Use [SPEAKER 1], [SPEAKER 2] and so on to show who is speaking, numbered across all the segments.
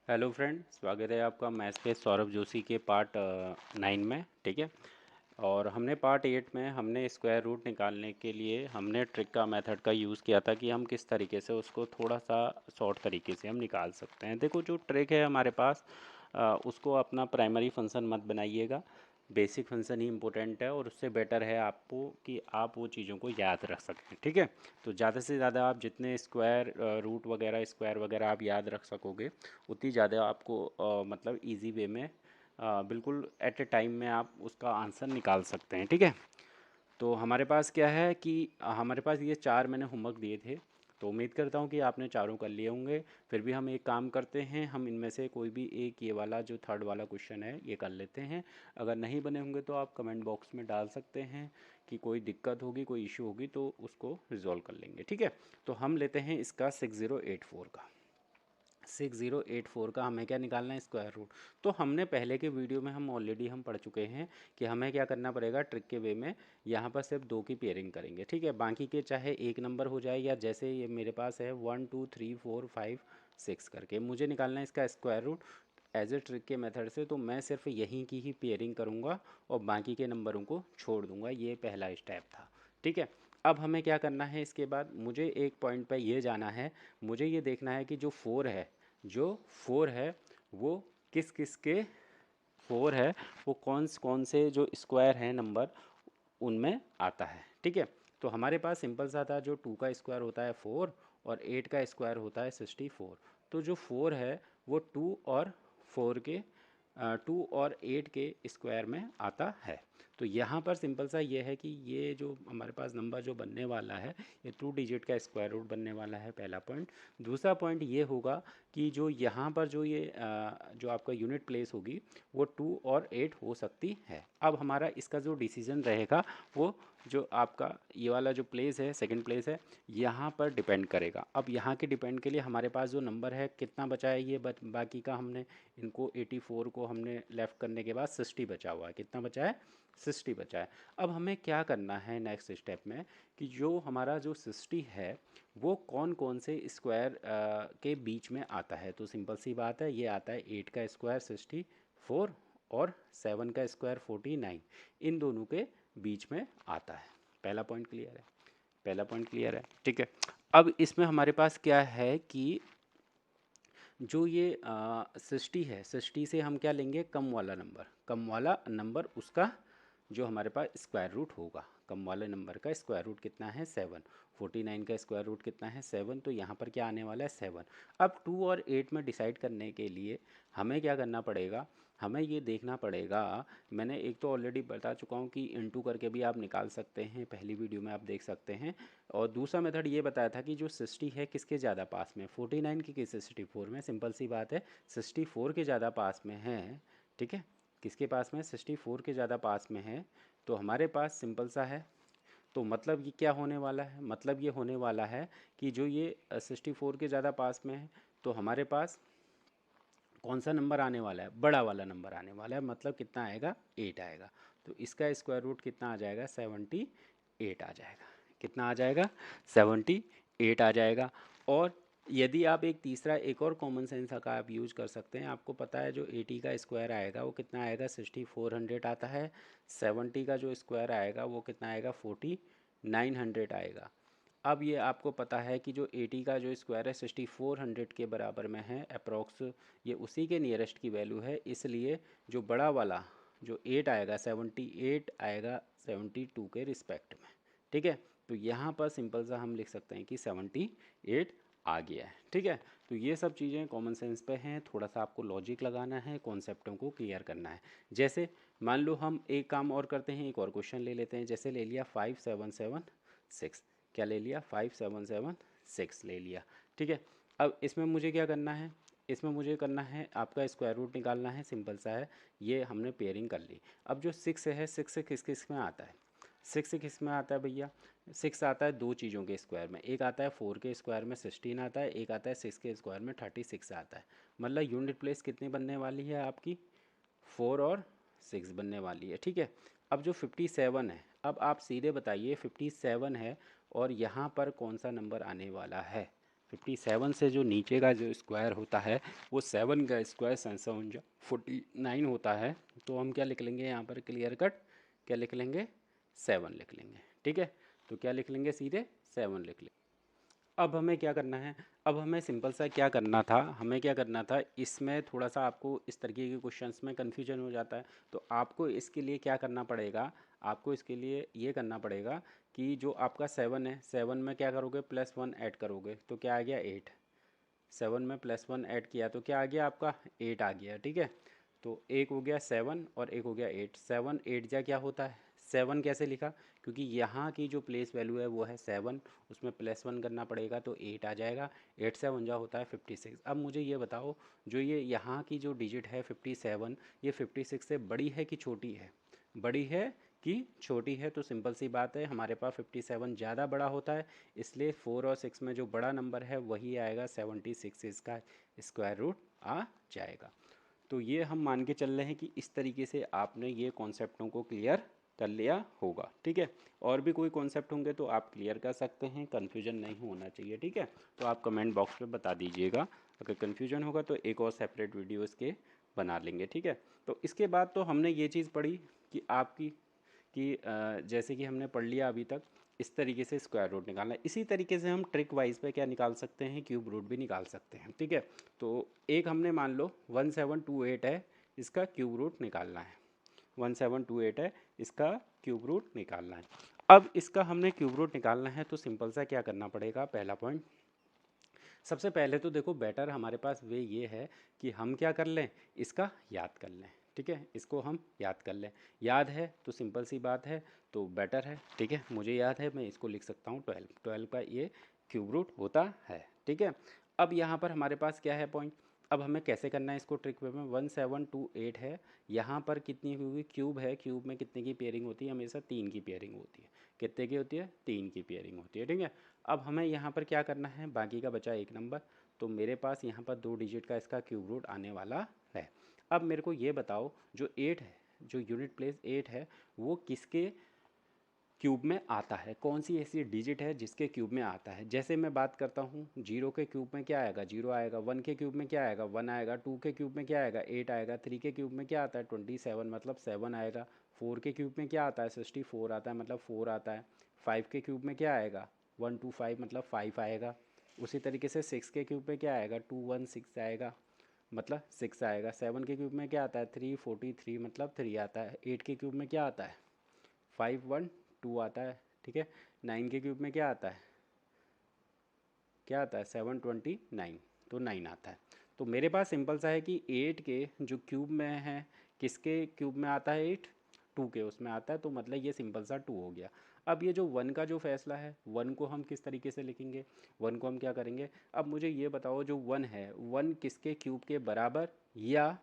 [SPEAKER 1] Hello friend, स्वागत है आपका मैथ्स के सौरभ जोशी के पार्ट 9 में। ठीक है। और हमने पार्ट 8 में हमने स्क्वायर रूट निकालने के लिए हमने ट्रिक का मेथड का यूज़ किया था कि हम किस तरीके से उसको थोड़ा सा शॉर्ट तरीके से हम निकाल सकते हैं। देखो, जो ट्रिक है हमारे पास, उसको अपना प्राइमरी फंक्शन मत बनाइएगा। बेसिक फंक्शन ही इम्पोर्टेंट है और उससे बेटर है आपको कि आप वो चीज़ों को याद रख सकें। ठीक है। तो ज़्यादा से ज़्यादा आप जितने स्क्वायर रूट वगैरह स्क्वायर वगैरह आप याद रख सकोगे, उतनी ज़्यादा आपको मतलब इजी वे में बिल्कुल एट ए टाइम में आप उसका आंसर निकाल सकते हैं। ठीक है। तो हमारे पास क्या है कि हमारे पास ये चार मैंने होमवर्क दिए थे। तो उम्मीद करता हूँ कि आपने चारों कर लिए होंगे। फिर भी हम एक काम करते हैं, हम इनमें से कोई भी एक ये वाला जो थर्ड वाला क्वेश्चन है ये कर लेते हैं। अगर नहीं बने होंगे तो आप कमेंट बॉक्स में डाल सकते हैं कि कोई दिक्कत होगी, कोई इशू होगी तो उसको रिजॉल्व कर लेंगे। ठीक है। तो हम लेते हैं इसका 6084 का। 6084 का हमें क्या निकालना है? Square root. तो हमने पहले के वीडियो में हम ऑलरेडी हम पढ़ चुके हैं कि हमें क्या करना पड़ेगा ट्रिक के वे में। यहाँ पर सिर्फ दो की पेयरिंग करेंगे। ठीक है। बाकी के चाहे एक नंबर हो जाए या जैसे ये मेरे पास है 1 2 3 4 5 6 करके मुझे निकालना है इसका square root as a trick के मेथड से। तो मैं सिर्फ यहीं की ही पेयरिंग करूँगा और बाकी के नंबरों को छोड़ दूँगा। ये पहला स्टेप था। ठीक है। अब हमें क्या करना है? इसके बाद मुझे एक पॉइंट पर ये जाना है। मुझे ये देखना है कि जो फोर है वो किस किस के फोर है, वो कौन कौन से जो स्क्वायर हैं नंबर उनमें आता है। ठीक है। तो हमारे पास सिंपल सा था, जो 2 का स्क्वायर होता है 4 और 8 का स्क्वायर होता है 64। तो जो 4 है वो 2 और 4 के 2 और 8 के स्क्वायर में आता है। तो यहाँ पर सिंपल सा ये है कि ये जो हमारे पास नंबर जो बनने वाला है ये 2 डिजिट का स्क्वायर रूट बनने वाला है, पहला पॉइंट। दूसरा पॉइंट ये होगा कि जो यहाँ पर जो ये जो आपका यूनिट प्लेस होगी वो 2 और 8 हो सकती है। अब हमारा इसका जो डिसीजन रहेगा वो जो आपका ये वाला जो प्लेस है, सेकंड प्लेस है, यहाँ पर डिपेंड करेगा। अब यहाँ के डिपेंड के लिए हमारे पास जो नंबर है कितना बचा है, ये बाकी का हमने इनको 84 को हमने लेफ़्ट करने के बाद 60 बचा हुआ है। कितना बचा है? 60 बचा है। अब हमें क्या करना है नेक्स्ट स्टेप में कि जो हमारा जो 60 है वो कौन कौन से स्क्वायर के बीच में आता है। तो सिंपल सी बात है, ये आता है 8 का स्क्वायर 64 और 7 का स्क्वायर 49, इन दोनों के बीच में आता है। पहला पॉइंट क्लियर है? पहला पॉइंट क्लियर है। ठीक है। अब इसमें हमारे पास क्या है कि जो ये 60 है, 60 से हम क्या लेंगे? कम वाला नंबर। कम वाला नंबर उसका जो हमारे पास स्क्वायर रूट होगा। कम वाले नंबर का स्क्वायर रूट कितना है? 7। 49 का स्क्वायर रूट कितना है? 7। तो यहाँ पर क्या आने वाला है? 7। अब 2 और 8 में डिसाइड करने के लिए हमें क्या करना पड़ेगा? हमें ये देखना पड़ेगा। मैंने एक तो ऑलरेडी बता चुका हूँ कि इनटू करके भी आप निकाल सकते हैं, पहली वीडियो में आप देख सकते हैं। और दूसरा मेथड ये बताया था कि जो 60 है किसके ज़्यादा पास में? 49 की कि 64 में? सिंपल सी बात है, 64 के ज़्यादा पास में है। ठीक है। किसके पास में? 64 के ज़्यादा पास में है। तो हमारे पास सिंपल सा है। तो मतलब ये क्या होने वाला है? मतलब ये होने वाला है कि जो ये 64 के ज़्यादा पास में है तो हमारे पास कौन सा नंबर आने वाला है? बड़ा वाला नंबर आने वाला है। मतलब कितना आएगा? 8 आएगा। तो इसका स्क्वायर रूट कितना आ जाएगा? 78 आ जाएगा। कितना आ जाएगा? 78 आ जाएगा। और यदि आप एक तीसरा एक और कॉमन सेंस का आप यूज कर सकते हैं। आपको पता है जो 80 का स्क्वायर आएगा वो कितना आएगा? 6400 आता है। 70 का जो स्क्वायर आएगा वो कितना आएगा? 4900 आएगा। अब ये आपको पता है कि जो 80 का जो स्क्वायर है 6400 के बराबर में है अप्रॉक्स, ये उसी के नियरेस्ट की वैल्यू है। इसलिए जो बड़ा वाला जो 8 आएगा 78 आएगा 72 के रिस्पेक्ट में। ठीक है। तो यहाँ पर सिंपल सा हम लिख सकते हैं कि 78 आ गया है। ठीक है। तो ये सब चीज़ें कॉमन सेंस पे हैं, थोड़ा सा आपको लॉजिक लगाना है, कॉन्सेप्टों को क्लियर करना है। जैसे मान लो हम एक काम और करते हैं, एक और क्वेश्चन ले लेते हैं। जैसे ले लिया 5776। क्या ले लिया? 5776 ले लिया। ठीक है। अब इसमें मुझे क्या करना है? इसमें मुझे करना है आपका स्क्वायर रूट निकालना है। सिंपल सा है, ये हमने पेयरिंग कर ली। अब जो 6 है, 6 से किस किस में आता है? 6 से किस में आता है भैया? 6 आता है दो चीज़ों के स्क्वायर में। एक आता है 4 के स्क्वायर में 16 आता है, एक आता है 6 के स्क्वायर में 36 आता है। मतलब यूनिट प्लेस कितनी बनने वाली है आपकी? 4 और 6 बनने वाली है। ठीक है। अब जो 57 है, अब आप सीधे बताइए 57 है और यहाँ पर कौन सा नंबर आने वाला है? 57 से जो नीचे का जो स्क्वायर होता है वो 7 का स्क्वायर 49 होता है। तो हम क्या लिख लेंगे यहाँ पर क्लियर कट, क्या लिख लेंगे 7 लिख लेंगे। ठीक है, तो क्या लिख लेंगे सीधे 7 लिख लेंगे। अब हमें क्या करना है, अब हमें सिंपल सा क्या करना था, हमें क्या करना था, इसमें थोड़ा सा आपको इस तरीके के क्वेश्चंस में कन्फ्यूजन हो जाता है। तो आपको इसके लिए क्या करना पड़ेगा, आपको इसके लिए ये करना पड़ेगा कि जो आपका 7 है, 7 में क्या करोगे +1 ऐड करोगे तो क्या आ गया 8। 7 में +1 ऐड किया तो क्या आ गया आपका 8 आ गया। ठीक है, तो एक हो गया 7 और एक हो गया 8। 7 8 जा क्या होता है, 7 कैसे लिखा, क्योंकि यहाँ की जो प्लेस वैल्यू है वो है 7, उसमें +1 करना पड़ेगा तो 8 आ जाएगा। 8 7 जा होता है 56। अब मुझे ये बताओ, जो ये यहाँ की जो डिजिट है 57, ये 56 से बड़ी है कि छोटी है, बड़ी है कि छोटी है। तो सिंपल सी बात है, हमारे पास 57 ज़्यादा बड़ा होता है, इसलिए 4 और 6 में जो बड़ा नंबर है वही आएगा 76, इसका स्क्वायर रूट आ जाएगा। तो ये हम मान के चल रहे हैं कि इस तरीके से आपने ये कॉन्सेप्टों को क्लियर कर लिया होगा। ठीक है, और भी कोई कॉन्सेप्ट होंगे तो आप क्लियर कर सकते हैं, कन्फ्यूजन नहीं होना चाहिए। ठीक है, तो आप कमेंट बॉक्स में बता दीजिएगा, अगर कन्फ्यूजन होगा तो एक और सेपरेट वीडियो इसके बना लेंगे। ठीक है, तो इसके बाद तो हमने ये चीज़ पढ़ी कि आपकी कि जैसे कि हमने पढ़ लिया अभी तक, इस तरीके से स्क्वायर रूट निकालना है। इसी तरीके से हम ट्रिक वाइज पे क्या निकाल सकते हैं, क्यूब रूट भी निकाल सकते हैं। ठीक है, तो एक हमने मान लो 1728 है, इसका क्यूब रूट निकालना है। 1728 है, इसका क्यूब रूट निकालना है। अब इसका हमने क्यूब रूट निकालना है तो सिंपल सा क्या करना पड़ेगा, पहला पॉइंट, सबसे पहले तो देखो बेटर हमारे पास वे ये है कि हम क्या कर लें, इसका याद कर लें। ठीक है, इसको हम याद कर लें, याद है तो सिंपल सी बात है, तो बेटर है। ठीक है, मुझे याद है, मैं इसको लिख सकता हूँ 12, 12 का ये क्यूब रूट होता है। ठीक है, अब यहाँ पर हमारे पास क्या है पॉइंट, अब हमें कैसे करना है इसको ट्रिक वे में। 1728 है, यहाँ पर कितनी हुई क्यूब है, क्यूब में कितने की पेयरिंग होती है, हमेशा 3 की पेयरिंग होती है। कितने की होती है, 3 की पेयरिंग होती है। ठीक है, अब हमें यहाँ पर क्या करना है, बाकी का बचा एक नंबर, तो मेरे पास यहाँ पर 2 डिजिट का इसका क्यूब रूट आने वाला है। अब मेरे को ये बताओ, जो 8 है, जो यूनिट प्लेस 8 है, वो किसके क्यूब में आता है, कौन सी ऐसी डिजिट है जिसके क्यूब में आता है। जैसे मैं बात करता हूँ, 0 के क्यूब में क्या आएगा, 0 आएगा। 1 के क्यूब में क्या आएगा, 1 आएगा। 2 के क्यूब में क्या आएगा, 8 आएगा। 3 के क्यूब में क्या आता है, 27 मतलब 7 आएगा। 4 के क्यूब में क्या आता है, 64 आता है मतलब 4 आता है। 5 के क्यूब में क्या आएगा, 125 मतलब 5 आएगा। उसी तरीके से 6 के क्यूब में क्या आएगा, 216 आएगा मतलब 6 आएगा। 7 के क्यूब में क्या आता है, 343 मतलब 3 आता है। 8 के क्यूब में क्या आता है, 512 आता है। ठीक है, 9 के क्यूब में क्या आता है, क्या आता है, 729, तो 9 आता है। तो मेरे पास सिंपल सा है कि 8 के जो क्यूब में है, किसके क्यूब में आता है 8, 2 के उसमें आता है, तो मतलब ये सिंपल सा 2 हो गया। अब ये जो 1 का जो फैसला है, 1 को हम किस तरीके से लिखेंगे, 1 को हम क्या करेंगे, अब मुझे ये बताओ, जो 1 है, 1 किसके क्यूब के बराबर या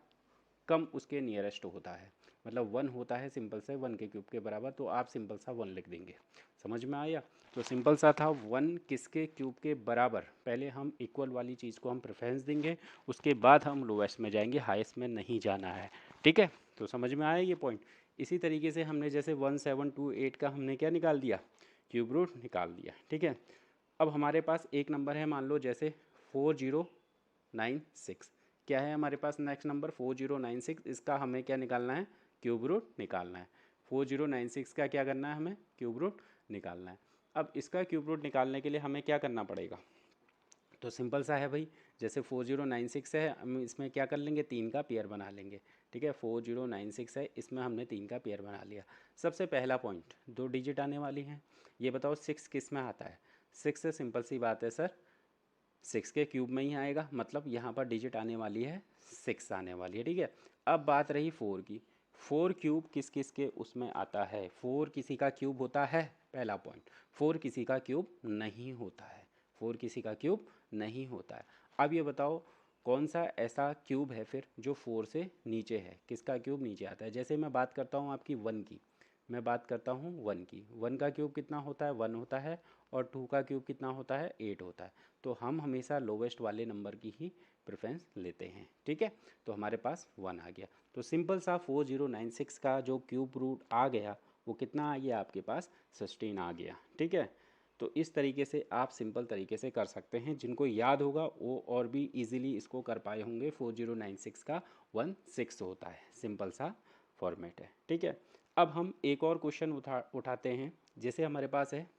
[SPEAKER 1] कम उसके नियरेस्ट होता है। मतलब 1 होता है सिंपल से 1 के क्यूब के बराबर, तो आप सिंपल सा 1 लिख देंगे। समझ में आया, तो सिंपल सा था 1 किसके क्यूब के बराबर। पहले हम इक्वल वाली चीज़ को हम प्रेफरेंस देंगे, उसके बाद हम लोवेस्ट में जाएंगे, हाईएस्ट में नहीं जाना है। ठीक है, तो समझ में आया ये पॉइंट। इसी तरीके से हमने जैसे 1728 का हमने क्या निकाल दिया, क्यूब रूट निकाल दिया। ठीक है, अब हमारे पास एक नंबर है, मान लो जैसे 4096, क्या है हमारे पास नेक्स्ट नंबर 4096, इसका हमें क्या निकालना है, क्यूब रूट निकालना है। 4096 का क्या करना है, हमें क्यूब रूट निकालना है। अब इसका क्यूब रूट निकालने के लिए हमें क्या करना पड़ेगा, तो सिंपल सा है भाई, जैसे 4096 है, हम इसमें क्या कर लेंगे, 3 का पेयर बना लेंगे। ठीक है, 4096 है, इसमें हमने 3 का पेयर बना लिया। सबसे पहला पॉइंट, 2 डिजिट आने वाली हैं, ये बताओ 6 किस में आता है। 6 से सिंपल सी बात है सर, 6 के क्यूब में ही आएगा, मतलब यहाँ पर डिजिट आने वाली है 6 आने वाली है। ठीक है, अब बात रही 4 की, 4 क्यूब किस किस के उसमें आता है, 4 किसी का क्यूब होता है, पहला पॉइंट, 4 किसी का क्यूब नहीं होता है, 4 किसी का क्यूब नहीं होता है। अब ये बताओ कौन सा ऐसा क्यूब है फिर जो 4 से नीचे है, किसका क्यूब नीचे आता है। जैसे मैं बात करता हूँ आपकी 1 की, मैं बात करता हूँ 1 की, 1 का क्यूब कितना होता है, 1 होता है, और 2 का क्यूब कितना होता है, 8 होता है। तो हम हमेशा लोवेस्ट वाले नंबर की ही प्रेफरेंस लेते हैं। ठीक है, तो हमारे पास 1 आ गया, तो सिंपल सा 4096 का जो क्यूब रूट आ गया वो कितना आ गया आपके पास, 16 आ गया। ठीक है, तो इस तरीके से आप सिंपल तरीके से कर सकते हैं। जिनको याद होगा वो और भी इजीली इसको कर पाए होंगे। 4096 का 16 होता है, सिंपल सा फॉर्मेट है, ठीक है। अब हम एक और क्वेश्चन उठाते हैं। जैसे हमारे पास है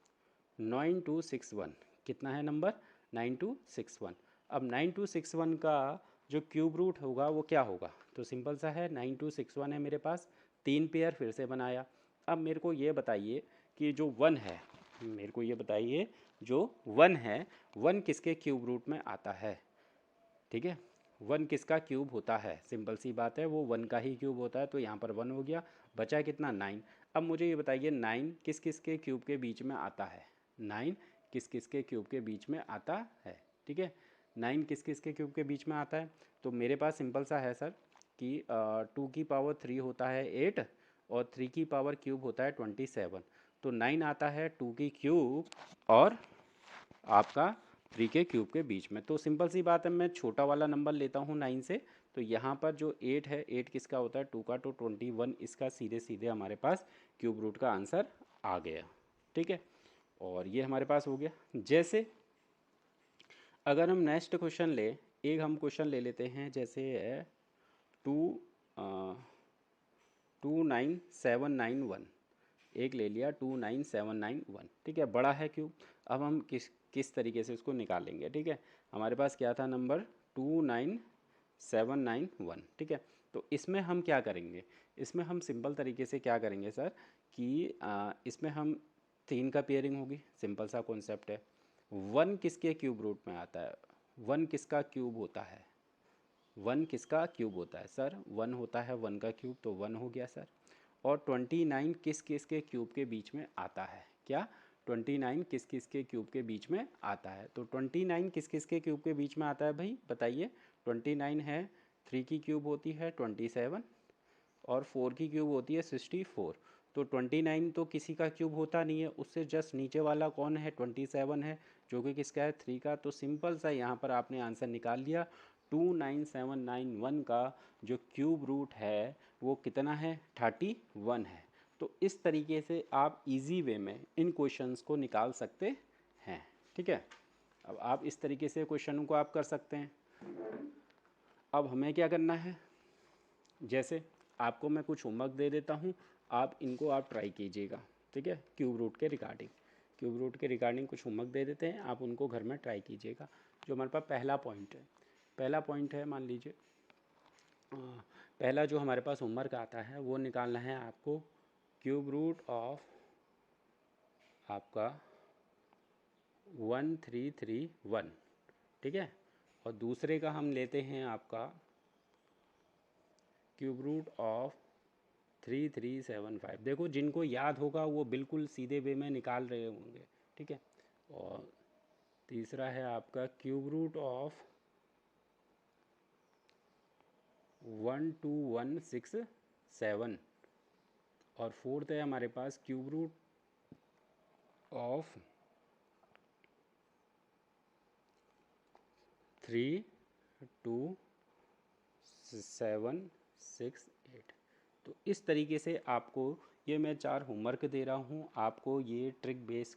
[SPEAKER 1] 9261, कितना है नंबर 9261। अब 9261 का जो क्यूब रूट होगा वो क्या होगा, तो सिंपल सा है 9261 है मेरे पास, 3 पेयर फिर से बनाया। अब मेरे को ये बताइए कि जो 1 है, मेरे को ये बताइए जो 1 है 1 किसके क्यूब रूट में आता है, ठीक है। 1 किसका क्यूब होता है, सिंपल सी बात है, वो 1 का ही क्यूब होता है। तो यहाँ पर 1 हो गया, बचा कितना 9। अब मुझे ये बताइए 9 किस किस के क्यूब के बीच में आता है, 9 किस किस के क्यूब के बीच में आता है, ठीक है। 9 किस किस के क्यूब के बीच में आता है, तो मेरे पास सिंपल सा है सर कि 2 की पावर 3 होता है 8 और 3 की पावर क्यूब होता है 27। तो 9 आता है 2 की क्यूब और आपका 3 के क्यूब के बीच में। तो सिंपल सी बात है, मैं छोटा वाला नंबर लेता हूँ 9 से। तो यहाँ पर जो 8 है, 8 किसका होता है 2 का, तो 21 इसका सीधे सीधे हमारे पास क्यूब रूट का आंसर आ गया, ठीक है। और ये हमारे पास हो गया। जैसे अगर हम नेक्स्ट क्वेश्चन ले, एक हम क्वेश्चन ले लेते हैं, जैसे है 29791, एक ले लिया 29791, ठीक है, बड़ा है क्यूब। अब हम किस किस तरीके से उसको निकालेंगे, ठीक है। हमारे पास क्या था नंबर 29791, ठीक है। तो इसमें हम क्या करेंगे, इसमें हम सिंपल तरीके से क्या करेंगे सर कि इसमें हम 3 का पेयरिंग होगी, सिंपल सा कॉन्सेप्ट है। 1 किसके क्यूब रूट में आता है, 1 किसका क्यूब होता है, 1 किसका क्यूब होता है सर, 1 होता है 1 का क्यूब, तो 1 हो गया सर। और 29 किस किस के क्यूब के बीच में आता है, क्या 29 किस किस के क्यूब के बीच में आता है, तो 29 किस किस के क्यूब के बीच में आता है भाई बताइए। 29 है 3 की क्यूब होती है 27 और 4 की क्यूब होती है 64। तो 29 तो किसी का क्यूब होता नहीं है, उससे जस्ट नीचे वाला कौन है 27 है, जो कि किसका है 3 का। तो सिंपल सा यहाँ पर आपने आंसर निकाल लिया। 29791 का जो क्यूब रूट है वो कितना है 31 है। तो इस तरीके से आप इजी वे में इन क्वेश्चंस को निकाल सकते हैं, ठीक है। अब आप इस तरीके से क्वेश्चनों को आप कर सकते हैं। अब हमें क्या करना है, जैसे आपको मैं कुछ होमवर्क दे देता हूँ, आप इनको आप ट्राई कीजिएगा, ठीक है। क्यूब रूट के रिगार्डिंग, क्यूब रूट के रिगार्डिंग कुछ होमवर्क दे देते हैं, आप उनको घर में ट्राई कीजिएगा। जो हमारे पास पहला पॉइंट है, पहला पॉइंट है मान लीजिए पहला जो हमारे पास होमवर्क आता है वो निकालना है आपको क्यूब रूट ऑफ आपका 1331, ठीक है। और दूसरे का हम लेते हैं आपका क्यूब रूट ऑफ 3375। देखो जिनको याद होगा वो बिल्कुल सीधे वे में निकाल रहे होंगे, ठीक है। और तीसरा है आपका क्यूब रूट ऑफ 12167 और फोर्थ है हमारे पास क्यूब रूट ऑफ 32768। तो इस तरीके से आपको ये मैं 4 होमवर्क दे रहा हूँ, आपको ये ट्रिक बेस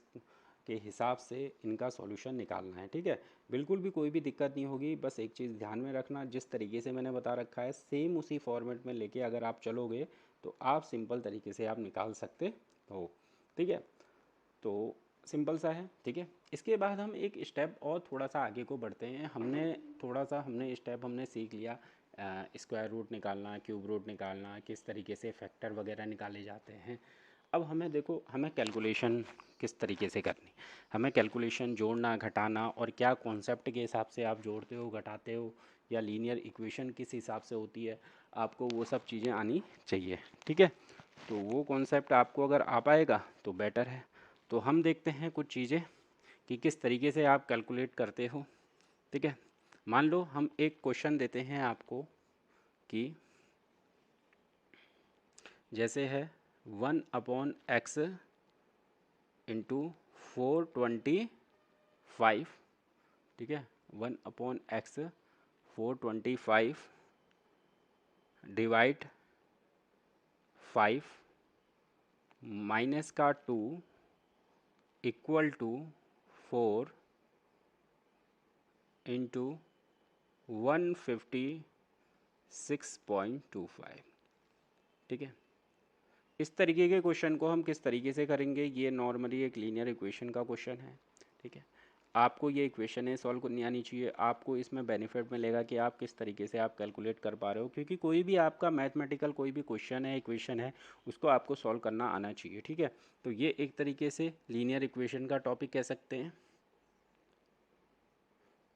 [SPEAKER 1] के हिसाब से इनका सॉल्यूशन निकालना है, ठीक है। बिल्कुल भी कोई भी दिक्कत नहीं होगी, बस एक चीज़ ध्यान में रखना, जिस तरीके से मैंने बता रखा है सेम उसी फॉर्मेट में लेके अगर आप चलोगे तो आप सिंपल तरीके से आप निकाल सकते हो, ठीक है। तो सिंपल सा है, ठीक है। इसके बाद हम एक स्टेप और थोड़ा सा आगे को बढ़ते हैं। हमने स्टेप हमने सीख लिया, स्क्वायर रूट निकालना, क्यूब रूट निकालना, किस तरीके से फैक्टर वगैरह निकाले जाते हैं। अब हमें देखो हमें कैलकुलेशन किस तरीके से करनी, हमें कैलकुलेशन जोड़ना घटाना और क्या कॉन्सेप्ट के हिसाब से आप जोड़ते हो घटाते हो या लीनियर इक्वेशन किस हिसाब से होती है, आपको वो सब चीज़ें आनी चाहिए, ठीक है। तो वो कॉन्सेप्ट आपको अगर आ पाएगा तो बेटर है। तो हम देखते हैं कुछ चीज़ें कि किस तरीके से आप कैलकुलेट करते हो, ठीक है। मान लो हम एक क्वेश्चन देते हैं आपको कि जैसे है 1/x इंटू 425, ठीक है। 1/x 425 डिवाइड 5 माइनस का 2 इक्वल टू 4 इंटू 156.25। ठीक है, इस तरीके के क्वेश्चन को हम किस तरीके से करेंगे, ये नॉर्मली एक लीनियर इक्वेशन का क्वेश्चन है। ठीक है, आपको ये इक्वेशन है सॉल्व करनी आनी चाहिए। आपको इसमें बेनिफिट मिलेगा कि आप किस तरीके से आप कैलकुलेट कर पा रहे हो, क्योंकि कोई भी आपका मैथमेटिकल कोई भी क्वेश्चन है, इक्वेशन है, उसको आपको सॉल्व करना आना चाहिए। ठीक है, तो ये एक तरीके से लीनियर इक्वेशन का टॉपिक कह सकते हैं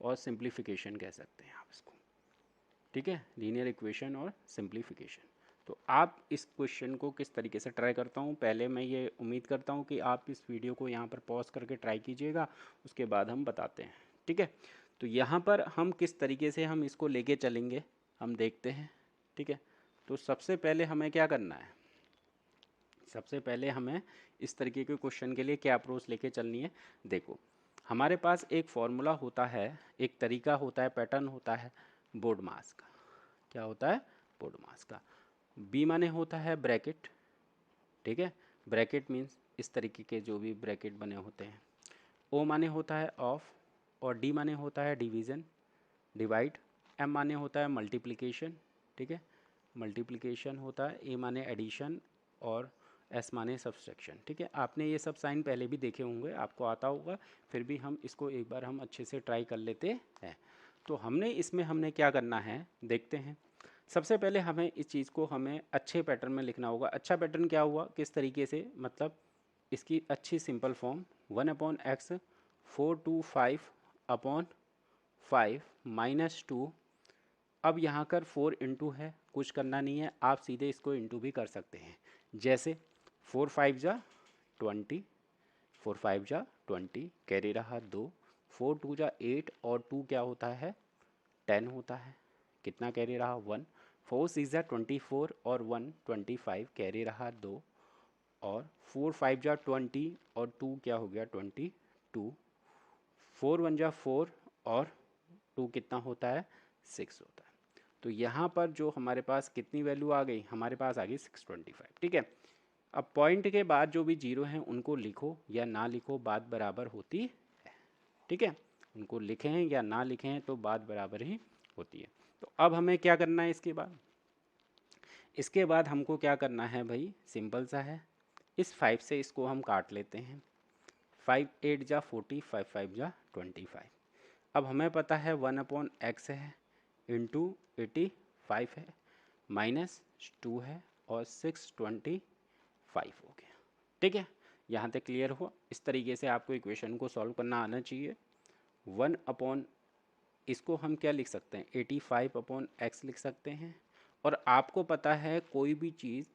[SPEAKER 1] और सिंप्लीफिकेशन कह सकते हैं आप इसको। ठीक है, लीनियर इक्वेशन और सिंप्लीफिकेशन। तो आप इस क्वेश्चन को किस तरीके से ट्राई करता हूँ, पहले मैं ये उम्मीद करता हूँ कि आप इस वीडियो को यहाँ पर पॉज करके ट्राई कीजिएगा, उसके बाद हम बताते हैं। ठीक है, तो यहाँ पर हम किस तरीके से हम इसको लेके चलेंगे हम देखते हैं। ठीक है, तो सबसे पहले हमें क्या करना है, सबसे पहले हमें इस तरीके के क्वेश्चन के लिए क्या अप्रोच लेके चलनी है। देखो, हमारे पास एक फॉर्मूला होता है, एक तरीका होता है, पैटर्न होता है बोर्ड मास का। क्या होता है, बोर्ड मास का। बी माने होता है ब्रैकेट। ठीक है, ब्रैकेट मीन्स इस तरीके के जो भी ब्रैकेट बने होते हैं। ओ माने होता है ऑफ, और डी माने होता है डिवीज़न, डिवाइड। एम माने होता है मल्टीप्लिकेशन। ठीक है, मल्टीप्लिकेशन होता है। ए माने एडिशन, और एस माने सब्सट्रैक्शन। ठीक है, आपने ये सब साइन पहले भी देखे होंगे, आपको आता होगा, फिर भी हम इसको एक बार हम अच्छे से ट्राई कर लेते हैं। तो हमने क्या करना है देखते हैं। सबसे पहले हमें इस चीज़ को हमें अच्छे पैटर्न में लिखना होगा। अच्छा पैटर्न क्या हुआ, किस तरीके से, मतलब इसकी अच्छी सिंपल फॉर्म 1/x 4/5 -2। अब यहाँ कर 4 इंटू है, कुछ करना नहीं है, आप सीधे इसको इंटू भी कर सकते हैं। जैसे 4 5 जा 20, 4 5 जा 20, कैरी रहा 2, 4 2 जा 8, और 2 क्या होता है 10 होता है, कितना कैरी रहा 1, 4 6 जा 24, और 1 25, कैरी रहा 2, और 4 5 जा 20, और 2 क्या हो गया 22, 4 1 जा 4, और 2 कितना होता है 6 होता है। तो यहाँ पर जो हमारे पास कितनी वैल्यू आ गई, हमारे पास आ गई 625। ठीक है, अब पॉइंट के बाद जो भी जीरो हैं उनको लिखो या ना लिखो, बात बराबर होती है। ठीक है, उनको लिखें या ना लिखें तो बात बराबर ही होती है। तो अब हमें क्या करना है इसके बाद, इसके बाद हमको क्या करना है भाई, सिंपल सा है। इस 5 से इसको हम काट लेते हैं। 5 8 जा 40, 5 5 जा 25। अब हमें पता है 1/x है, इंटू 85 है, -2 है, और 625 हो गया। ठीक है, यहाँ तक क्लियर हुआ। इस तरीके से आपको इक्वेशन को सॉल्व करना आना चाहिए। 1 इसको हम क्या लिख सकते हैं, 85/x लिख सकते हैं। और आपको पता है कोई भी चीज़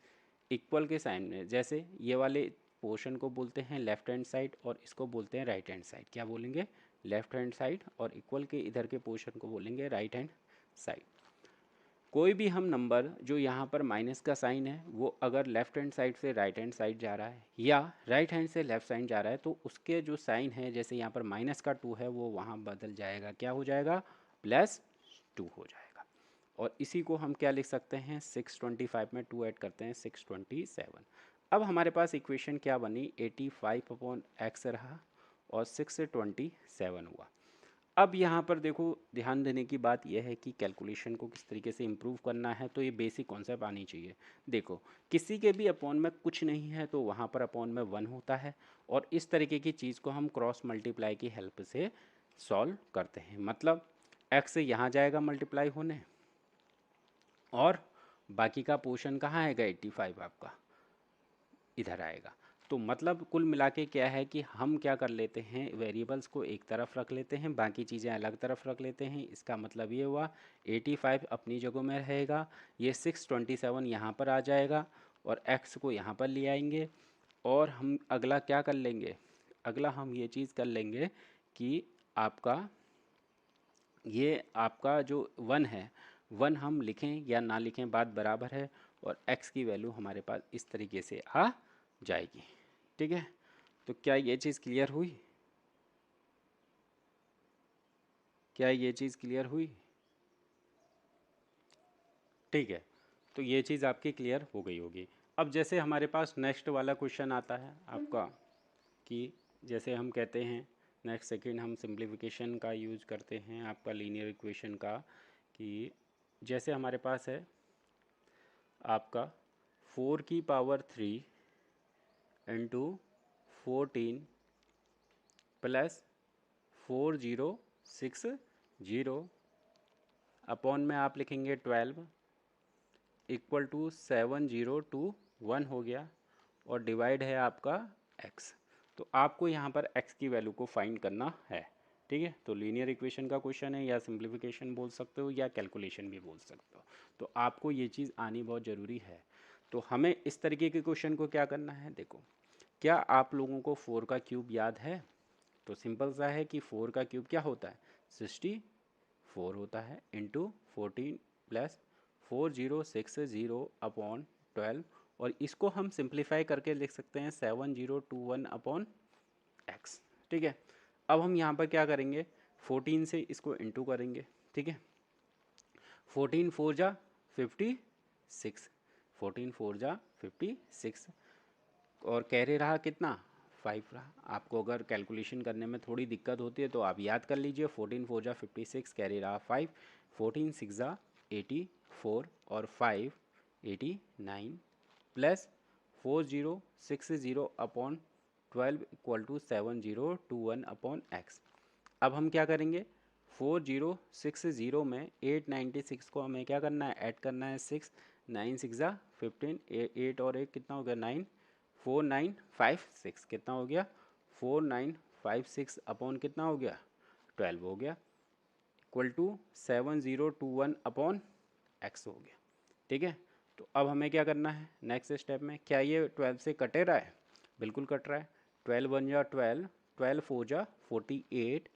[SPEAKER 1] इक्वल के साइन में, जैसे ये वाले पोर्शन को बोलते हैं लेफ्ट हैंड साइड, और इसको बोलते हैं राइट हैंड साइड। क्या बोलेंगे, लेफ्ट हैंड साइड, और इक्वल के इधर के पोर्शन को बोलेंगे राइट हैंड साइड। कोई भी हम नंबर जो यहाँ पर माइनस का साइन है, वो अगर लेफ्ट हैंड साइड से राइट हैंड साइड जा रहा है, या राइट हैंड से लेफ्ट साइड जा रहा है, तो उसके जो साइन है, जैसे यहाँ पर -2 है, वो वहाँ बदल जाएगा, क्या हो जाएगा, +2 हो जाएगा। और इसी को हम क्या लिख सकते हैं, 625 में 2 ऐड करते हैं 627। अब हमारे पास इक्वेशन क्या बनी, 85/x रहा, और 627 हुआ। अब यहाँ पर देखो, ध्यान देने की बात यह है कि कैलकुलेशन को किस तरीके से इम्प्रूव करना है, तो ये बेसिक कॉन्सेप्ट आनी चाहिए। देखो, किसी के भी अपॉन में कुछ नहीं है तो वहाँ पर अपॉन में 1 होता है, और इस तरीके की चीज़ को हम क्रॉस मल्टीप्लाई की हेल्प से सॉल्व करते हैं। मतलब x यहाँ जाएगा मल्टीप्लाई होने, और बाकी का पोर्शन कहाँ आएगा, 85 आपका इधर आएगा। तो मतलब कुल मिला के क्या है कि हम क्या कर लेते हैं, वेरिएबल्स को एक तरफ रख लेते हैं, बाकी चीज़ें अलग तरफ रख लेते हैं। इसका मतलब ये हुआ 85 अपनी जगह में रहेगा, ये 627 यहाँ पर आ जाएगा, और x को यहाँ पर ले आएंगे। और हम अगला क्या कर लेंगे, अगला हम ये चीज़ कर लेंगे कि आपका जो 1 है, 1 हम लिखें या ना लिखें बात बराबर है, और x की वैल्यू हमारे पास इस तरीके से आ जाएगी। ठीक है, तो क्या ये चीज़ क्लियर हुई, क्या ये चीज़ क्लियर हुई। ठीक है, तो ये चीज़ आपकी क्लियर हो गई होगी। अब जैसे हमारे पास नेक्स्ट वाला क्वेश्चन आता है आपका कि जैसे हम कहते हैं नेक्स्ट सेकंड हम सिंप्लीफिकेशन का यूज करते हैं आपका लीनियर इक्वेशन का, कि जैसे हमारे पास है आपका 4 की पावर 3 इंटू 14 प्लस 4060 अपॉन में आप लिखेंगे 12 इक्वल टू 7021 हो गया, और डिवाइड है आपका x। तो आपको यहाँ पर x की वैल्यू को फाइंड करना है, ठीक है। तो लीनियर इक्वेशन का क्वेश्चन है, या सिंप्लीफिकेशन बोल सकते हो या कैलकुलेशन भी बोल सकते हो, तो आपको ये चीज़ आनी बहुत ज़रूरी है। तो हमें इस तरीके के क्वेश्चन को क्या करना है, देखो क्या आप लोगों को 4 का क्यूब याद है? तो सिंपल सा है कि 4 का क्यूब क्या होता है, 64 होता है, इंटू 14 प्लस 4060 अपॉन 12, और इसको हम सिंप्लीफाई करके लिख सकते हैं 7021 अपॉन एक्स, ठीक है। अब हम यहाँ पर क्या करेंगे, 14 से इसको इंटू करेंगे, ठीक है। 14 4 जा 56, 14 4 जा 56, और कैरी रहा कितना 5 रहा। आपको अगर कैलकुलेशन करने में थोड़ी दिक्कत होती है तो आप याद कर लीजिए, 14 4 जा 56, कैरी रहा 5, 14 6 जा 84 और 5 89 plus 4060 upon 12 equal to 7021 upon x. अब हम क्या करेंगे, 4060 में 896 को हमें क्या करना है, ऐड करना है 6, 9 6 जा 15, 8 और 1 कितना हो गया 9, 4956 कितना हो गया 4956 अपॉन कितना हो गया 12 हो गया, इक्वल टू 7021 अपॉन एक्स हो गया, ठीक है। तो अब हमें क्या करना है नेक्स्ट स्टेप में, क्या ये 12 से कटे रहा है, बिल्कुल कट रहा है। 12 1 जा 12, 12 4 जा 48,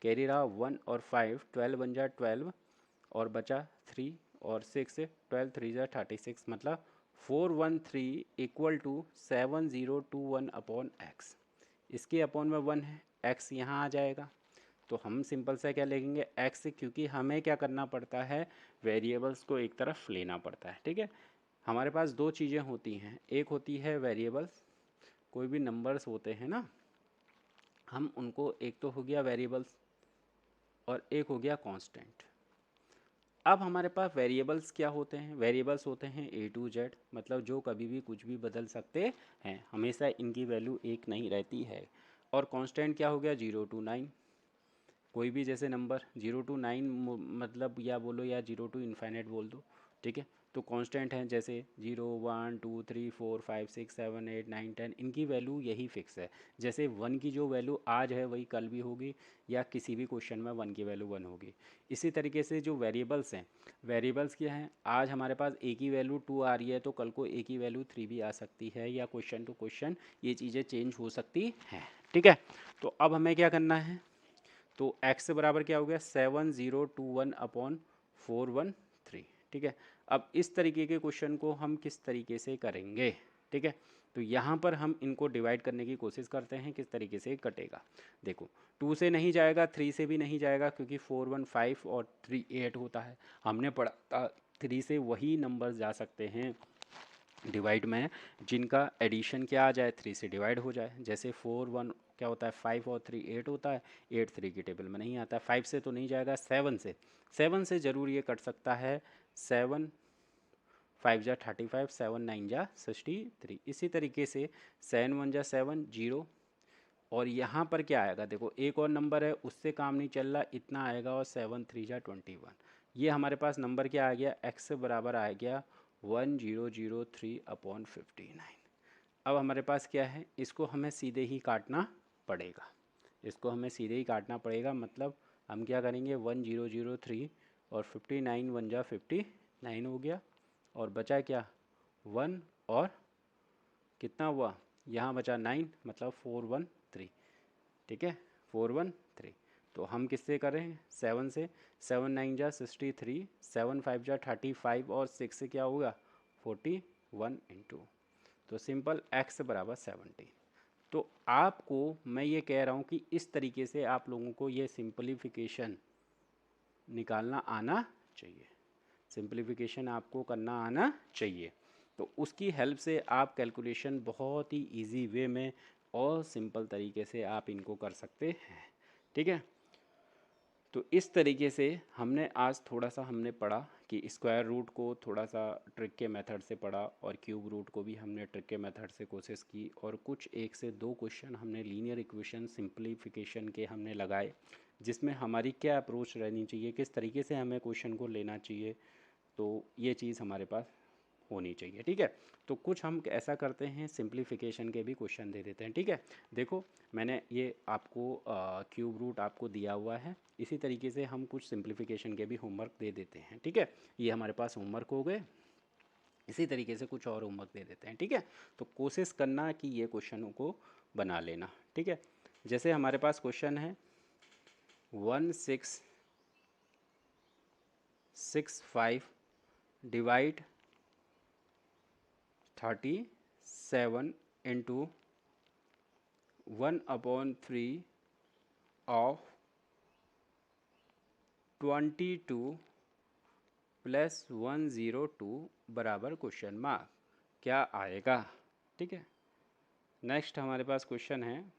[SPEAKER 1] कैरी रहा 1 और 5, 12 1 जा 12 और बचा 3 और 6, 12 3 जा 36, मतलब 413 इक्वल टू 7021 अपॉन एक्स। इसके अपॉन में 1 है, एक्स यहाँ आ जाएगा, तो हम सिंपल सा क्या लिखेंगे एक्स, क्योंकि हमें क्या करना पड़ता है, वेरिएबल्स को एक तरफ लेना पड़ता है, ठीक है। हमारे पास दो चीज़ें होती हैं, एक होती है वेरिएबल्स, कोई भी नंबर्स होते हैं ना, हम उनको, एक तो हो गया वेरिएबल्स और एक हो गया कांस्टेंट। अब हमारे पास वेरिएबल्स क्या होते हैं, वेरिएबल्स होते हैं ए टू जेड, मतलब जो कभी भी कुछ भी बदल सकते हैं, हमेशा इनकी वैल्यू एक नहीं रहती है। और कांस्टेंट क्या हो गया 0 to 9, कोई भी जैसे नंबर 0 to 9 मतलब, या बोलो या 0 to इन्फाइनेट बोल दो, ठीक है। तो कांस्टेंट हैं जैसे 0 1 2 3 4 5 6 7 8 9 10, इनकी वैल्यू यही फिक्स है। जैसे 1 की जो वैल्यू आज है वही कल भी होगी, या किसी भी क्वेश्चन में 1 की वैल्यू 1 होगी। इसी तरीके से जो वेरिएबल्स हैं, वेरिएबल्स क्या हैं, आज हमारे पास ए की वैल्यू 2 आ रही है तो कल को ए की वैल्यू 3 भी आ सकती है, या क्वेश्चन टू क्वेश्चन ये चीज़ें चेंज हो सकती हैं, ठीक है। तो अब हमें क्या करना है, तो x से बराबर क्या हो गया 7021 अपॉन 413, ठीक है। अब इस तरीके के क्वेश्चन को हम किस तरीके से करेंगे, ठीक है। तो यहाँ पर हम इनको डिवाइड करने की कोशिश करते हैं, किस तरीके से कटेगा। देखो 2 से नहीं जाएगा, 3 से भी नहीं जाएगा, क्योंकि 4 1 5 और 3 8 होता है, हमने पढ़ा था 3 से वही नंबर्स जा सकते हैं डिवाइड में जिनका एडिशन क्या आ जाए 3 से डिवाइड हो जाए। जैसे 4 1 क्या होता है 5 और 3 8 होता है, 8 3 की टेबल में नहीं आता है, 5 से तो नहीं जाएगा, 7 से ज़रूर ये कट सकता है, 7 5 जा 35, 7 9 जा 63। इसी तरीके से 7 1 जा 7 0, और यहाँ पर क्या आएगा, देखो एक और नंबर है उससे काम नहीं चल रहा, इतना आएगा, और 7 3 जा 21। ये हमारे पास नंबर क्या आ गया, x बराबर आ गया 1003 अपॉन 59। अब हमारे पास क्या है, इसको हमें सीधे ही काटना पड़ेगा, इसको हमें सीधे ही काटना पड़ेगा, मतलब हम क्या करेंगे 1003 और 59 1 जा 59 हो गया, और बचा क्या 1 और कितना हुआ, यहाँ बचा 9, मतलब 413, ठीक है 413। तो हम किससे करें 7 से, 7 9 जा 63, 7 5 जा 35 और 6 से क्या होगा 41 इंटू, तो सिंपल x बराबर 70। तो आपको मैं ये कह रहा हूँ कि इस तरीके से आप लोगों को ये सिंपलीफिकेशन निकालना आना चाहिए, सिंपलीफिकेशन आपको करना आना चाहिए। तो उसकी हेल्प से आप कैलकुलेशन बहुत ही इजी वे में और सिंपल तरीके से आप इनको कर सकते हैं। ठीक है, तो इस तरीके से हमने आज थोड़ा सा हमने पढ़ा कि स्क्वायर रूट को थोड़ा सा ट्रिक के मेथड से पढ़ा और क्यूब रूट को भी हमने ट्रिक के मेथड से कोशिश की, और कुछ 1 से 2 क्वेश्चन हमने लीनियर इक्वेशन सिंप्लीफिकेशन के हमने लगाए, जिसमें हमारी क्या अप्रोच रहनी चाहिए, किस तरीके से हमें क्वेश्चन को लेना चाहिए, तो ये चीज़ हमारे पास होनी चाहिए। ठीक है, तो कुछ हम ऐसा करते हैं, सिंप्लीफिकेशन के भी क्वेश्चन दे देते हैं। ठीक है, देखो मैंने ये आपको क्यूब रूट आपको दिया हुआ है, इसी तरीके से हम कुछ सिंप्लीफिकेशन के भी होमवर्क दे देते हैं। ठीक है, ये हमारे पास होमवर्क हो गए, इसी तरीके से कुछ और होमवर्क दे देते हैं। ठीक है, तो कोशिश करना कि ये क्वेश्चनों को बना लेना। ठीक है, जैसे हमारे पास क्वेश्चन है 1665 डिवाइड 37 इंटू 1/3 ऑफ 22 प्लस 102 बराबर क्वेश्चन मार्क, क्या आएगा। ठीक है, नेक्स्ट हमारे पास क्वेश्चन है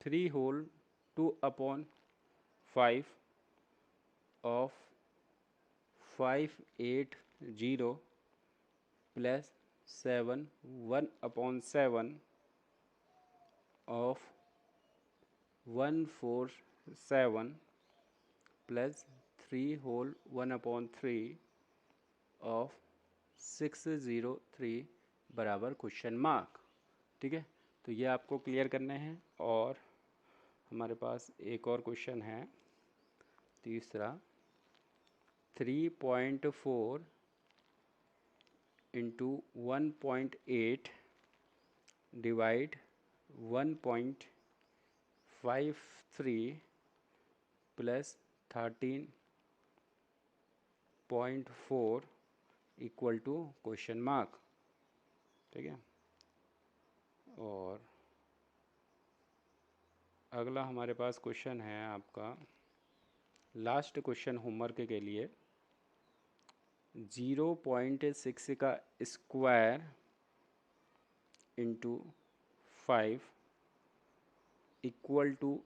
[SPEAKER 1] 3 whole 2/5 of 580 plus 7 1/7 of 147 plus 3 whole 1/3 of 603 बराबर क्वेश्चन मार्क। ठीक है, तो ये आपको क्लियर करने हैं। और हमारे पास एक और क्वेश्चन है तीसरा 3.4 into 1.8 divide 1.53 plus 13.4 equal to question mark. ठीक है, और अगला हमारे पास क्वेश्चन है आपका लास्ट क्वेश्चन होमवर्क के लिए 0.6 का square into 5 equal to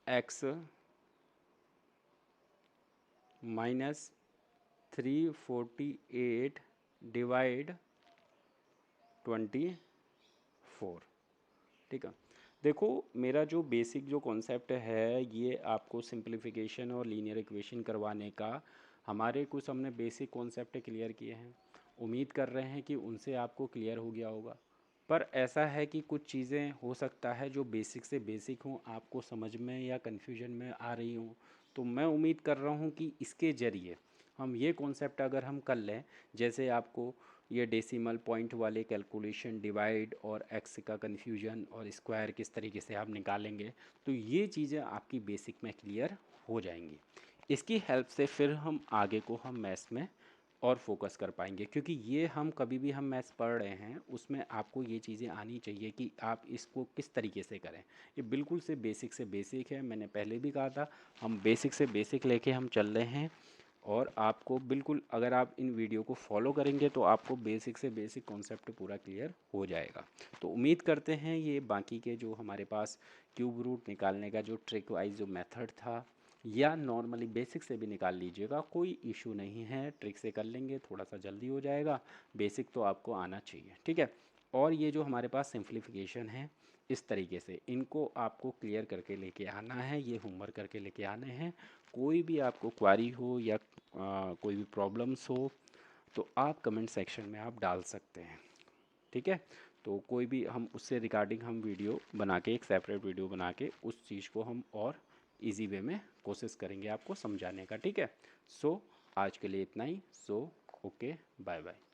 [SPEAKER 1] x minus 348 divide 24। ठीक है, देखो मेरा जो बेसिक जो कॉन्सेप्ट है ये आपको सिंप्लीफिकेशन और लीनियर इक्वेशन करवाने का, हमारे कुछ हमने बेसिक कॉन्सेप्ट क्लियर किए हैं, उम्मीद कर रहे हैं कि उनसे आपको क्लियर हो गया होगा। पर ऐसा है कि कुछ चीज़ें हो सकता है जो बेसिक से बेसिक हों, आपको समझ में या कन्फ्यूजन में आ रही हों, तो मैं उम्मीद कर रहा हूँ कि इसके ज़रिए हम ये कॉन्सेप्ट अगर हम कर लें, जैसे आपको ये डेसिमल पॉइंट वाले कैलकुलेशन, डिवाइड और एक्स का कन्फ्यूजन और स्क्वायर किस तरीके से आप निकालेंगे, तो ये चीज़ें आपकी बेसिक में क्लियर हो जाएंगी। इसकी हेल्प से फिर हम आगे को हम मैथ्स में और फोकस कर पाएंगे, क्योंकि ये हम कभी भी हम मैथ्स पढ़ रहे हैं उसमें आपको ये चीज़ें आनी चाहिए कि आप इसको किस तरीके से करें। ये बिल्कुल से बेसिक है, मैंने पहले भी कहा था हम बेसिक से बेसिक लेके हम चल रहे हैं, और आपको बिल्कुल अगर आप इन वीडियो को फॉलो करेंगे तो आपको बेसिक से बेसिक कॉन्सेप्ट पूरा क्लियर हो जाएगा। तो उम्मीद करते हैं ये बाकी के जो हमारे पास क्यूब रूट निकालने का जो ट्रिक वाइज जो मेथड था, या नॉर्मली बेसिक से भी निकाल लीजिएगा, कोई इशू नहीं है, ट्रिक से कर लेंगे थोड़ा सा जल्दी हो जाएगा, बेसिक तो आपको आना चाहिए। ठीक है, और ये जो हमारे पास सिंप्लीफिकेशन है इस तरीके से इनको आपको क्लियर करके लेके आना है, ये होमवर्क करके लेके आने हैं। कोई भी आपको क्वारी हो या कोई भी प्रॉब्लम्स हो तो आप कमेंट सेक्शन में आप डाल सकते हैं। ठीक है, तो कोई भी हम उससे रिगार्डिंग हम वीडियो बना के, एक सेपरेट वीडियो बना के उस चीज़ को हम और इजी वे में कोशिश करेंगे आपको समझाने का। ठीक है, सो आज के लिए इतना ही। So okay, bye bye.